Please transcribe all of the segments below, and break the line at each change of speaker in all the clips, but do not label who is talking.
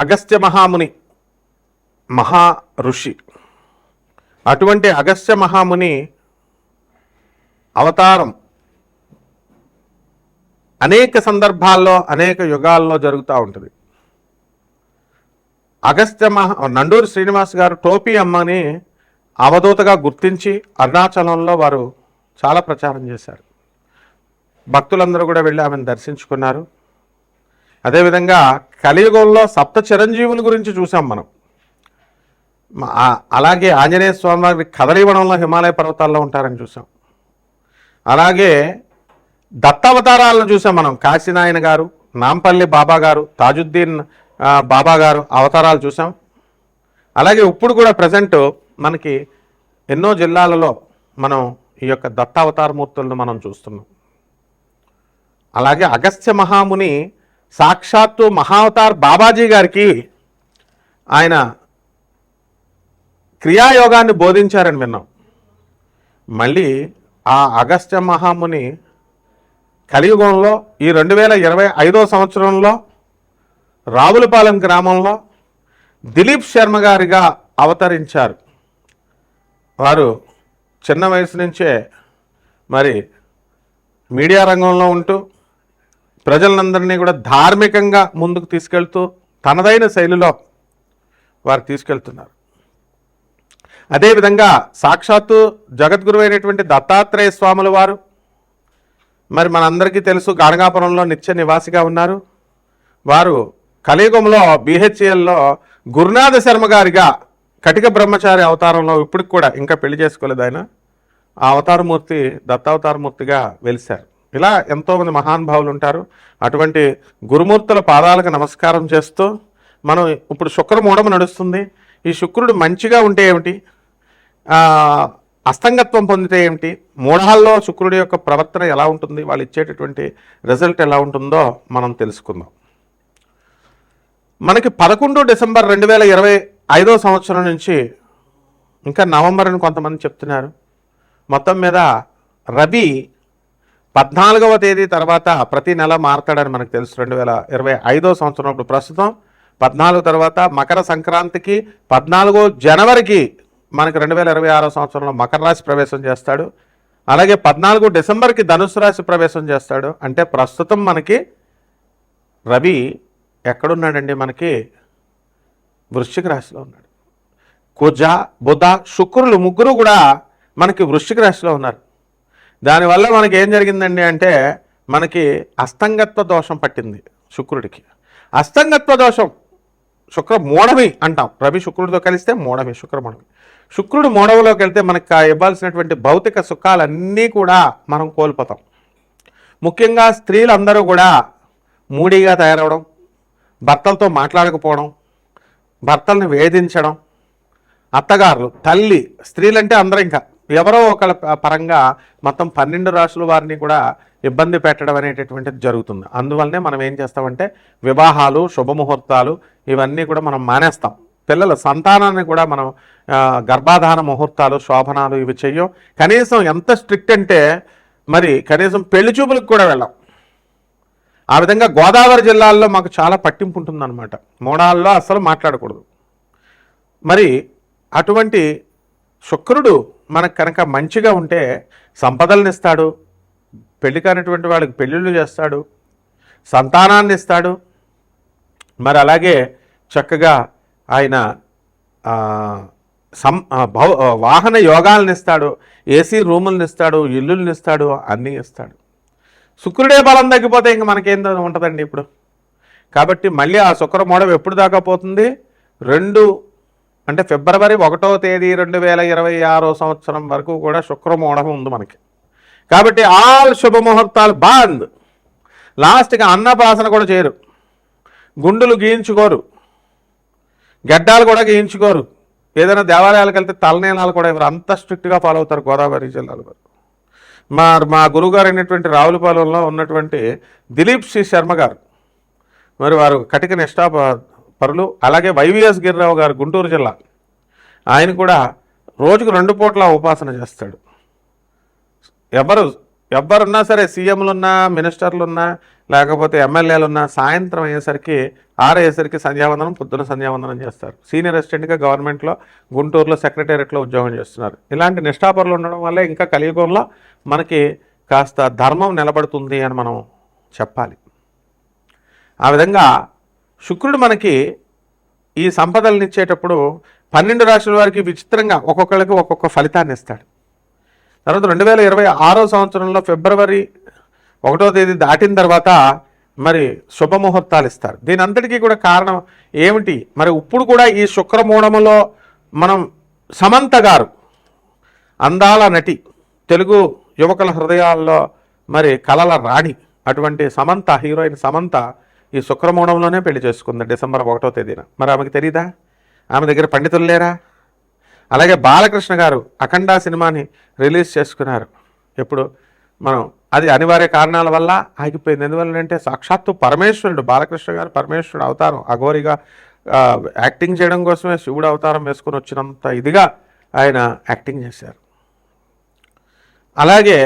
అగస్త్య మహాముని మహా ఋషి. అటువంటి అగస్త్య మహాముని అవతారం అనేక సందర్భాల్లో అనేక యుగాల్లో జరుగుతూ ఉంటుంది. నండూరి శ్రీనివాస్ గారు టోపీ అమ్మని అవధూతగా గుర్తించి అరుణాచలంలో వారు చాలా ప్రచారం చేశారు. భక్తులందరూ కూడా వెళ్ళి ఆమెను దర్శించుకున్నారు. అదేవిధంగా కలియుగంలో సప్త చిరంజీవుల గురించి చూసాం మనం. అలాగే ఆంజనేయ స్వామి వారి కదలీవనంలో హిమాలయ పర్వతాల్లో ఉంటారని చూసాం. అలాగే దత్తావతారాలను చూసాం మనం. కాశీనాయన గారు, నాంపల్లి బాబా గారు, తాజుద్దీన్ బాబా గారు అవతారాలు చూసాం. అలాగే ఇప్పుడు కూడా ప్రజెంట్ మనకి ఎన్నో జిల్లాలలో మనం ఈ యొక్క దత్తావతారమూర్తులను మనం చూస్తున్నాం. అలాగే అగస్త్య మహాముని సాక్షాత్తు మహావతార్ బాబాజీ గారికి ఆయన క్రియాయోగాన్ని బోధించారని విన్నాం. మళ్ళీ ఆ అగస్త్య మహాముని కలియుగంలో ఈ 2025 సంవత్సరంలో రావులపాలెం గ్రామంలో దిలీప్ శర్మ గారిగా అవతరించారు. వారు చిన్న వయసు నుంచే మరి మీడియా రంగంలో ఉంటూ ప్రజలందరినీ కూడా ధార్మికంగా ముందుకు తీసుకెళ్తూ తనదైన శైలిలో వారు తీసుకెళ్తున్నారు. అదేవిధంగా సాక్షాత్తు జగద్గురు అయినటువంటి దత్తాత్రేయ స్వాముల వారు మరి మనందరికీ తెలుసు గాణగాపురంలో నిత్య నివాసిగా ఉన్నారు. వారు కలియుగంలో BHELలో గురునాథ శర్మ గారిగా కటిక బ్రహ్మచారి అవతారంలో ఇప్పటికి కూడా ఇంకా పెళ్లి చేసుకోలేదు ఆయన. ఆ అవతారమూర్తి దత్తావతారమూర్తిగా వెలిశారు. ఇలా ఎంతోమంది మహానుభావులు ఉంటారు. అటువంటి గురుమూర్తుల పాదాలకు నమస్కారం చేస్తూ మనం ఇప్పుడు శుక్రమూఢము నడుస్తుంది. ఈ శుక్రుడు మంచిగా ఉంటే ఏమిటి, అస్తంగత్వం పొందితే ఏమిటి, మూఢాల్లో శుక్రుడి యొక్క ప్రవర్తన ఎలా ఉంటుంది, వాళ్ళు ఇచ్చేటటువంటి రిజల్ట్ ఎలా ఉంటుందో మనం తెలుసుకుందాం. మనకి 11 డిసెంబర్ 2025 సంవత్సరం నుంచి ఇంకా నవంబర్ అని కొంతమంది చెప్తున్నారు. మొత్తం మీద రవి 14వ తేదీ తర్వాత ప్రతి నెల మారతాడని మనకు తెలుసు. 2025 సంవత్సరం ఇప్పుడు ప్రస్తుతం 14 తర్వాత మకర సంక్రాంతికి 14 జనవరికి మనకి 2026 సంవత్సరంలో మకర రాశి ప్రవేశం చేస్తాడు. అలాగే 14 డిసెంబర్కి ధనుసు రాశి ప్రవేశం చేస్తాడు. అంటే ప్రస్తుతం మనకి రవి ఎక్కడున్నాడండి, మనకి వృశ్చిక రాశిలో ఉన్నాడు. కుజ బుధ శుక్రులు ముగ్గురు కూడా మనకి వృశ్చిక రాశిలో ఉన్నారు. దానివల్ల మనకి ఏం జరిగిందండి అంటే మనకి అస్తంగత్వ దోషం పట్టింది శుక్రుడికి. అస్తంగత్వ దోషం శుక్ర మూఢమి అంటాం. రవి శుక్రుడితో కలిస్తే మూఢమి, శుక్రమూఢమి. శుక్రుడు మూఢవలోకి వెళ్తే మనకు ఇవ్వాల్సినటువంటి భౌతిక సుఖాలన్నీ కూడా మనం కోల్పోతాం. ముఖ్యంగా స్త్రీలందరూ కూడా మూడీగా తయారవడం, భర్తలతో మాట్లాడకపోవడం, భర్తల్ని వేధించడం, అత్తగారులు, తల్లి, స్త్రీలంటే అందరూ ఇంకా ఎవరో ఒకళ్ళ పరంగా మొత్తం 12 రాశుల వారిని కూడా ఇబ్బంది పెట్టడం అనేటటువంటిది జరుగుతుంది. అందువల్లనే మనం ఏం చేస్తామంటే వివాహాలు, శుభముహూర్తాలు ఇవన్నీ కూడా మనం మానేస్తాం. పిల్లల సంతానాన్ని కూడా మనం గర్భాధాన ముహూర్తాలు, శోభనాలు ఇవి చెయ్యం. కనీసం ఎంత స్ట్రిక్ట్ అంటే మరి కనీసం పెళ్లి చూపులకు కూడా వెళ్ళాం. ఆ విధంగా గోదావరి జిల్లాల్లో మాకు చాలా పట్టింపు ఉంటుందన్నమాట. మూఢాల్లో అసలు మాట్లాడకూడదు. మరి అటువంటి శుక్రుడు మనకు కనుక మంచిగా ఉంటే సంపదలను ఇస్తాడు, పెళ్లి కానిటువంటి వాళ్ళకి పెళ్ళిళ్ళు చేస్తాడు, సంతానాన్ని ఇస్తాడు. మరి అలాగే చక్కగా ఆయన వాహన యోగాలను ఇస్తాడు, ఏసీ రూములను ఇస్తాడు, ఇల్లులను ఇస్తాడు, అన్నీ ఇస్తాడు. శుక్రుడే బలం తగ్గిపోతే ఇంక మనకేం ఉంటుందండి ఇప్పుడు. కాబట్టి మళ్ళీ ఆ శుక్రమూఢం ఎప్పుడు దాకా పోతుంది, ఫిబ్రవరి 1వ తేదీ 2026 సంవత్సరం వరకు కూడా శుక్రమూఢం ఉంది మనకి. కాబట్టి ఆల్ శుభముహూర్తాలు బంద్. లాస్ట్గా అన్నప్రాసన కూడా చేయరు, గుండులు గీయించుకోరు, గడ్డాలు కూడా గీయించుకోరు. ఏదైనా దేవాలయాలకు వెళ్తే తలనీలాలు కూడా ఎవరు అంత స్ట్రిక్ట్గా ఫాలో అవుతారు గోదావరి జిల్లాలో. మా గురువుగారు అయినటువంటి రావులపాలెంలో ఉన్నటువంటి దిలీప్ శర్మ గారు, మరి వారు కటిక నిష్ఠా పరులు. అలాగే వైవిఎస్ గిరిరావు గారు గుంటూరు జిల్లా, ఆయన కూడా రోజుకు 2 పూట్ల ఉపాసన చేస్తాడు. ఎవరున్నా సరే, సీఎంలు ఉన్నా, మినిస్టర్లు ఉన్నా, లేకపోతే ఎమ్మెల్యేలు ఉన్నా, సాయంత్రం అయ్యేసరికి 6 అయ్యేసరికి సంధ్యావందనం, పొద్దున సంధ్యావందనం చేస్తారు. సీనియర్ అసిస్టెంట్గా గవర్నమెంట్లో గుంటూరులో సెక్రటేరియట్లో ఉద్యోగం చేస్తున్నారు. ఇలాంటి నిష్ఠాపరులు ఉండడం వల్లే ఇంకా కలియుగంలో మనకి కాస్త ధర్మం నిలబడుతుంది అని మనం చెప్పాలి. ఆ విధంగా శుక్రుడు మనకి ఈ సంపదలను ఇచ్చేటప్పుడు 12 రాశుల వారికి విచిత్రంగా ఒక్కొక్కరికి ఒక్కొక్క ఫలితాన్ని ఇస్తాడు. తర్వాత 2026 సంవత్సరంలో ఫిబ్రవరి 1వ తేదీ దాటిన తర్వాత మరి శుభముహూర్తాలు ఇస్తారు. దీని అంతటికీ కూడా కారణం ఏమిటి? మరి ఇప్పుడు కూడా ఈ శుక్రమూఢములో మనం సమంత గారు, అందాల నటి, తెలుగు యువకుల హృదయాల్లో మరి కలల రాణి అటువంటి సమంత, హీరోయిన్ సమంత ఈ శుక్రమూఢంలోనే పెళ్లి చేసుకుంది డిసెంబర్ 1వ తేదీన. మరి ఆమెకు తెలీదా? ఆమె దగ్గర పండితులు లేరా? అలాగే బాలకృష్ణ గారు అఖండ సినిమాని రిలీజ్ చేసుకున్నారు. ఎప్పుడు మనం అది అనివార్య కారణాల వల్ల ఆగిపోయింది. ఎందువల్లంటే సాక్షాత్తు పరమేశ్వరుడు, బాలకృష్ణ గారు పరమేశ్వరుడు అవతారం, అఘోరిగా యాక్టింగ్ చేయడం కోసమే శివుడు అవతారం వేసుకుని వచ్చినంత ఇదిగా ఆయన యాక్టింగ్ చేశారు. అలాగే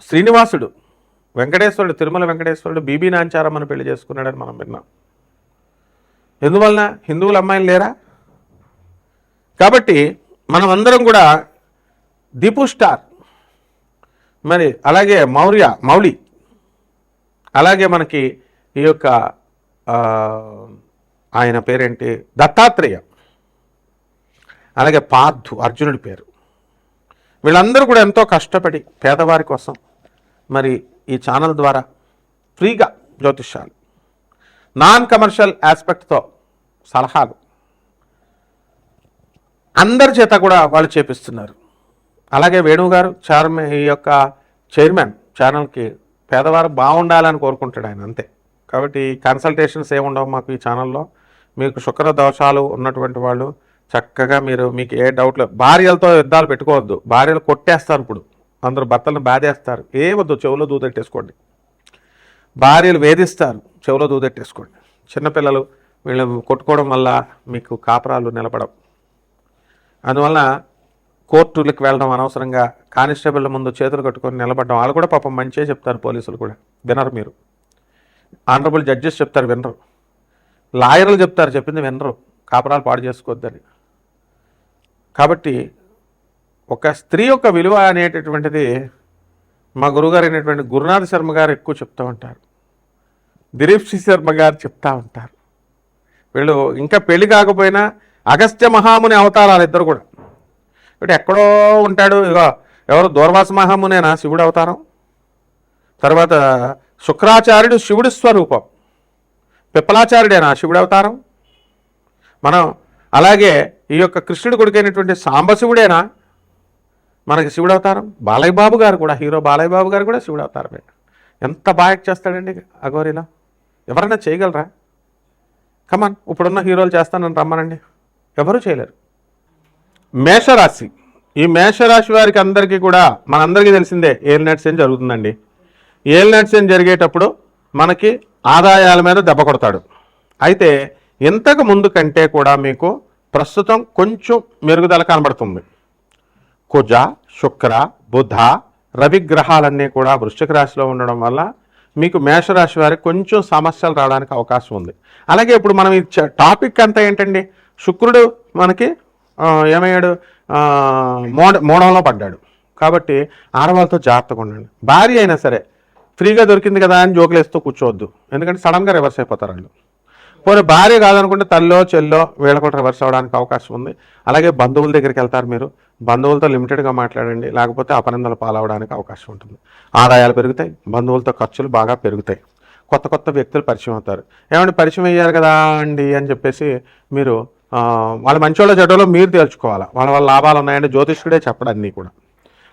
శ్రీనివాసుడు, వెంకటేశ్వరుడు, తిరుమల వెంకటేశ్వరుడు బీబీ నాంచారమ్మను పెళ్లి చేసుకున్నాడని మనం విన్నాం. ఎందువలన? హిందువుల అమ్మాయిలు లేరా? కాబట్టి మనం అందరం కూడా దీపు స్టార్, మరి అలాగే మౌళి, అలాగే మనకి ఈ యొక్క ఆయన పేరేంటి, దత్తాత్రేయ, అలాగే పార్థు అర్జునుడి పేరు, వీళ్ళందరూ కూడా ఎంతో కష్టపడి పేదవారి కోసం మరి ఈ ఛానల్ ద్వారా ఫ్రీగా జ్యోతిష్యాలు, నాన్ కమర్షియల్ ఆస్పెక్ట్తో సలహాలు అందరి చేత కూడా వాళ్ళు చేపిస్తున్నారు. అలాగే వేణుగారు ఈ యొక్క చైర్మన్ ఛానల్కి పేదవారు బాగుండాలని కోరుకుంటాడు ఆయన, అంతే. కాబట్టి కన్సల్టేషన్స్ ఏముండవు మాకు ఈ ఛానల్లో. మీకు శుక్ర దోషాలు ఉన్నటువంటి వాళ్ళు చక్కగా మీకు ఏ డౌట్లు, భార్యలతో యుద్ధాలు పెట్టుకోవద్దు, భార్యలు కొట్టేస్తారు. ఇప్పుడు అందరూ భర్తలను బాధేస్తారు, ఏవద్దు, చెవులో దూదెట్టేసుకోండి. భార్యలు వేధిస్తారు, చెవులో దూదెట్టేసుకోండి. చిన్నపిల్లలు వీళ్ళు కొట్టుకోవడం వల్ల మీకు కాపురాలు నిలబడవు. అందువల్ల కోర్టులకు వెళ్ళడం అనవసరంగా, కానిస్టేబుల్ ముందు చేతులు కట్టుకొని నిలబడడం. వాళ్ళు కూడా పాపం మంచిగా చెప్తారు, పోలీసులు కూడా వినరు. మీరు ఆనరబుల్ జడ్జెస్ చెప్తారు, వినరు. లాయర్లు చెప్తారు, చెప్పింది వినరు. కాపురాలు పాడు చేసుకోవద్దని. కాబట్టి ఒక స్త్రీ యొక్క విలువ అనేటటువంటిది మా గురుగారు అయినటువంటి గురునాథ్ శర్మ గారు ఎక్కువ చెప్తూ ఉంటారు, దిలీప్ సి శర్మ గారు చెప్తూ ఉంటారు. వీళ్ళు ఇంకా పెళ్లి కాకపోయినా అగస్త్య మహాముని అవతారాలు ఇద్దరు కూడా. ఇప్పుడు ఎక్కడో ఉంటాడు, ఇగో ఎవరు దూర్వాస మహామునేనా శివుడు అవతారం, తర్వాత శుక్రాచార్యుడు శివుడి స్వరూపం, పిప్పలాచార్యుడేనా శివుడు అవతారం. మనం అలాగే ఈ యొక్క కృష్ణుడి కొడుకైనటువంటి సాంబశివుడేనా మనకి శివుడు అవతారం. బాలయ్య బాబు గారు కూడా, హీరో బాలయ్య బాబు గారు కూడా శివుడు అవతారమే. ఎంత బాగా చేస్తాడండి అఘోరిలా, ఎవరైనా చేయగలరా? కమాన్, ఇప్పుడున్న హీరోలు చేస్తానని రమ్మనండి, ఎవరూ చేయలేరు. మేషరాశి, ఈ మేషరాశి వారికి అందరికీ కూడా మనందరికీ తెలిసిందే ఏలినాటి శని జరుగుతుందండి. ఏలినాటి శని జరిగేటప్పుడు మనకి ఆదాయాల మీద దెబ్బ కొడతాడు. అయితే ఇంతకు ముందు కంటే కూడా మీకు ప్రస్తుతం కొంచెం మెరుగుదల కనబడుతుంది. కుజ, శుక్ర, బుధ, రవి గ్రహాలన్నీ కూడా వృశ్చిక రాశిలో ఉండడం వల్ల మీకు మేషరాశి వారికి కొంచెం సమస్యలు రావడానికి అవకాశం ఉంది. అలాగే ఇప్పుడు మనం ఈ టాపిక్ అంతా ఏంటండి, శుక్రుడు మనకి ఏమయ్యాడు, మూఢంలో పడ్డాడు. కాబట్టి ఆడవాళ్ళతో జాగ్రత్తగా ఉండండి. భార్య అయినా సరే ఫ్రీగా దొరికింది కదా అని జోకులేస్తూ కూర్చోవద్దు, ఎందుకంటే సడన్గా రివర్స్ అయిపోతారు వాళ్ళు. పోనీ భార్య కాదనుకుంటే తల్లో చెల్లో వీళ్ళ కూడా రివర్స్ అవ్వడానికి అవకాశం ఉంది. అలాగే బంధువుల దగ్గరికి వెళ్తారు, మీరు బంధువులతో లిమిటెడ్గా మాట్లాడండి, లేకపోతే అపనిందలు పాలవడానికి అవకాశం ఉంటుంది. ఆదాయాలు పెరుగుతాయి, బంధువులతో ఖర్చులు బాగా పెరుగుతాయి. కొత్త కొత్త వ్యక్తులు పరిచయం అవుతారు. ఏమంటే పరిచయం అయ్యారు కదా అండి అని చెప్పేసి మీరు వాళ్ళ మంచోళ్ళ చెడ్డలో మీరు తేల్చుకోవాలి. వాళ్ళ లాభాలు ఉన్నాయంటే జ్యోతిష్కుడే చెప్పడం అన్నీ కూడా.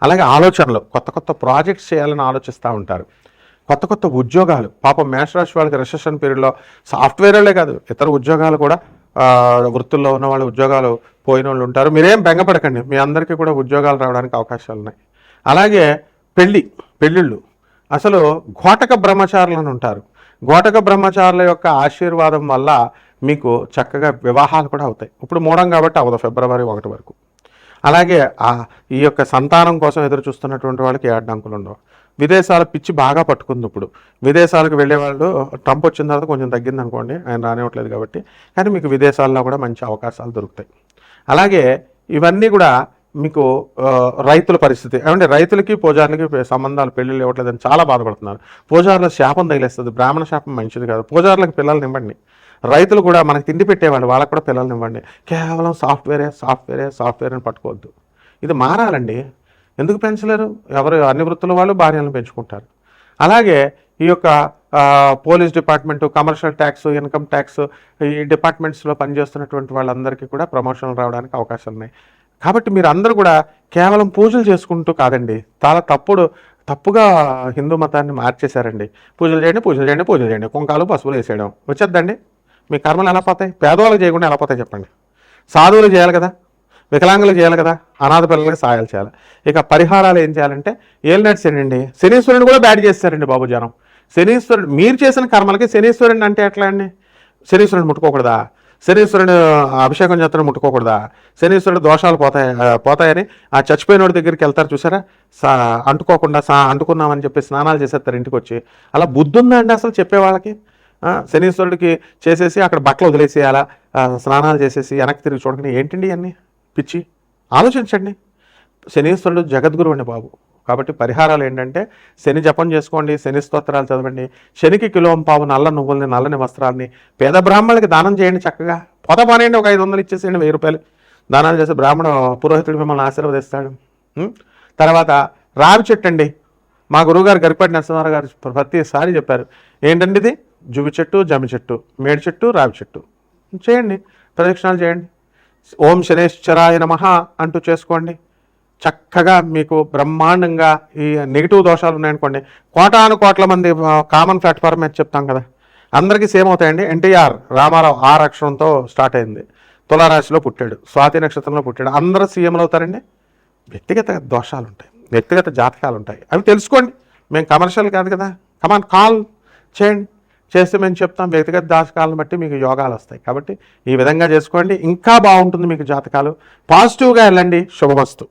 అలాగే ఆలోచనలు, కొత్త కొత్త ప్రాజెక్ట్స్ చేయాలని ఆలోచిస్తూ ఉంటారు. కొత్త కొత్త ఉద్యోగాలు, పాపం మేషరాశి వాళ్ళకి రిసెషన్ పీరియడ్లో సాఫ్ట్వేర్లే కాదు ఇతర ఉద్యోగాలు కూడా, వృత్తుల్లో ఉన్న వాళ్ళ ఉద్యోగాలు పోయిన వాళ్ళు ఉంటారు. మీరేం బెంగపడకండి, మీ అందరికీ కూడా ఉద్యోగాలు రావడానికి అవకాశాలు ఉన్నాయి. అలాగే పెళ్ళిళ్ళు, అసలు ఘోటక బ్రహ్మచారులను ఉంటారు. ఘోటక బ్రహ్మచారుల యొక్క ఆశీర్వాదం వల్ల మీకు చక్కగా వివాహాలు కూడా అవుతాయి. ఇప్పుడు మూడం కాబట్టి అవ్వదు, ఫిబ్రవరి 1 వరకు. అలాగే ఈ యొక్క సంతానం కోసం ఎదురు చూస్తున్నటువంటి వాళ్ళకి ఏ అడ్డంకులు ఉండవు. విదేశాల పిచ్చి బాగా పట్టుకుంది ఇప్పుడు. విదేశాలకు వెళ్ళేవాళ్ళు ట్రంప్ వచ్చిన తర్వాత కొంచెం తగ్గింది అనుకోండి, ఆయన రానివ్వట్లేదు కాబట్టి, కానీ మీకు విదేశాల్లో కూడా మంచి అవకాశాలు దొరుకుతాయి. అలాగే ఇవన్నీ కూడా మీకు రైతుల పరిస్థితి ఏమంటే రైతులకి పూజారులకి సంబంధాలు పెళ్ళిళ్ళు ఇవ్వట్లేదని చాలా బాధపడుతున్నారు. పూజారుల శాపం తగిలేస్తుంది, బ్రాహ్మణ శాపం మంచిది కాదు. పూజారులకు పిల్లల్ని ఇవ్వండి. రైతులు కూడా మనకి తిండి పెట్టేవాళ్ళు, వాళ్ళకు కూడా పిల్లల్ని ఇవ్వండి. కేవలం సాఫ్ట్వేర్ అని పట్టుకోవద్దు. ఇది మారాలండి. ఎందుకు పెంచలేరు? ఎవరు అన్ని వృత్తుల వాళ్ళు భార్యలను పెంచుకుంటారు. అలాగే ఈ యొక్క police department, commercial tax, income tax, ఈ డిపార్ట్మెంట్స్లో పనిచేస్తున్నటువంటి వాళ్ళందరికీ కూడా ప్రమోషన్లు రావడానికి అవకాశాలు ఉన్నాయి. కాబట్టి మీరు అందరూ కూడా కేవలం పూజలు చేసుకుంటూ కాదండి, చాలా తప్పుగా హిందూ మతాన్ని మార్చేశారండి. పూజలు చేయండి, కుంకాలు పసుపులు వేసేయడం వచ్చేద్దండి. మీ కర్మలు ఎలా పోతాయి? పేదవాళ్ళకి చేయకుండా ఎలా పోతాయి చెప్పండి? సాధువులు చేయాలి కదా, వికలాంగులు చేయాలి కదా, అనాథ పిల్లలకి సహాయాలు చేయాలి. ఇక పరిహారాలు ఏం చేయాలంటే ఏలినాటి శని, శనీశ్వరుని కూడా బ్యాడ్ చేస్తారండి బాబు జనం. శనీశ్వరుడు మీరు చేసిన కర్మలకి శనీశ్వరుని అంటే ఎట్లా అండి? శనీశ్వరుని ముట్టుకోకూడదా? శనీశ్వరుని అభిషేకం చేస్తాను ముట్టుకోకూడదా? శనీశ్వరుడు దోషాలు పోతాయని ఆ చచ్చిపోయినోడి దగ్గరికి వెళ్తారు చూసారా, అంటుకోకుండా అంటుకున్నామని చెప్పి స్నానాలు చేసేస్తారు ఇంటికి వచ్చి. అలా బుద్ధి ఉందా అండి అసలు చెప్పేవాళ్ళకి? శనీశ్వరుడికి చేసేసి అక్కడ బట్టలు వదిలేసేయాలా, స్నానాలు చేసేసి వెనక్కి తిరిగి చూడకుండా ఏంటండి అన్నీ పిచ్చి? ఆలోచించండి. శనీశ్వరుడు జగద్గురువు అండి బాబు. కాబట్టి పరిహారాలు ఏంటంటే శని జపం చేసుకోండి, శని స్తోత్రాలు చదవండి, శనికి కిలోంపావు నల్ల నువ్వుల్ని, నల్లని వస్త్రాలని పేద బ్రాహ్మణులకి దానం చేయండి. చక్కగా పోనేయండి, ఒక 500 ఇచ్చేసేయండి, 1000 రూపాయలు దానాలు చేసి బ్రాహ్మణ పురోహితుడు మిమ్మల్ని ఆశీర్వదిస్తాడు. తర్వాత రావి చెట్టు అండి, మా గురువుగారు గరిపాటి నరసింహారావు గారు ప్రతిసారి చెప్పారు. ఏంటండి ఇది? జువి చెట్టు, జమి చెట్టు, మేడి చెట్టు, రావి చెట్టు చేయండి, ప్రదక్షిణాలు చేయండి. ఓం శనేశ్వరాయ నమః అంటూ చేసుకోండి. చక్కగా మీకు బ్రహ్మాండంగా ఈ నెగిటివ్ దోషాలు ఉన్నాయనుకోండి, కోట్ల మంది కామన్ ప్లాట్ఫామ్ మీద చెప్తాం కదా, అందరికీ సేమ్ అవుతాయండి. ఎన్టీఆర్ రామారావు 6 అక్షరంతో స్టార్ట్ అయింది, తులారాశిలో పుట్టాడు, స్వాతి నక్షత్రంలో పుట్టాడు, అందరూ సీఎంలు అవుతారండి. వ్యక్తిగత దోషాలు ఉంటాయి, వ్యక్తిగత జాతకాలు ఉంటాయి, అవి తెలుసుకోండి. మేము కమర్షియల్ కాదు కదా, కమాన్ కాల్ చేయండి, చేస్తే మేము చెప్తాం. వ్యక్తిగత జాతకాలను బట్టి మీకు యోగాలు వస్తాయి. కాబట్టి ఈ విధంగా చేసుకోండి, ఇంకా బాగుంటుంది మీకు జాతకాలు. పాజిటివ్గా వెళ్ళండి. శుభమస్తు.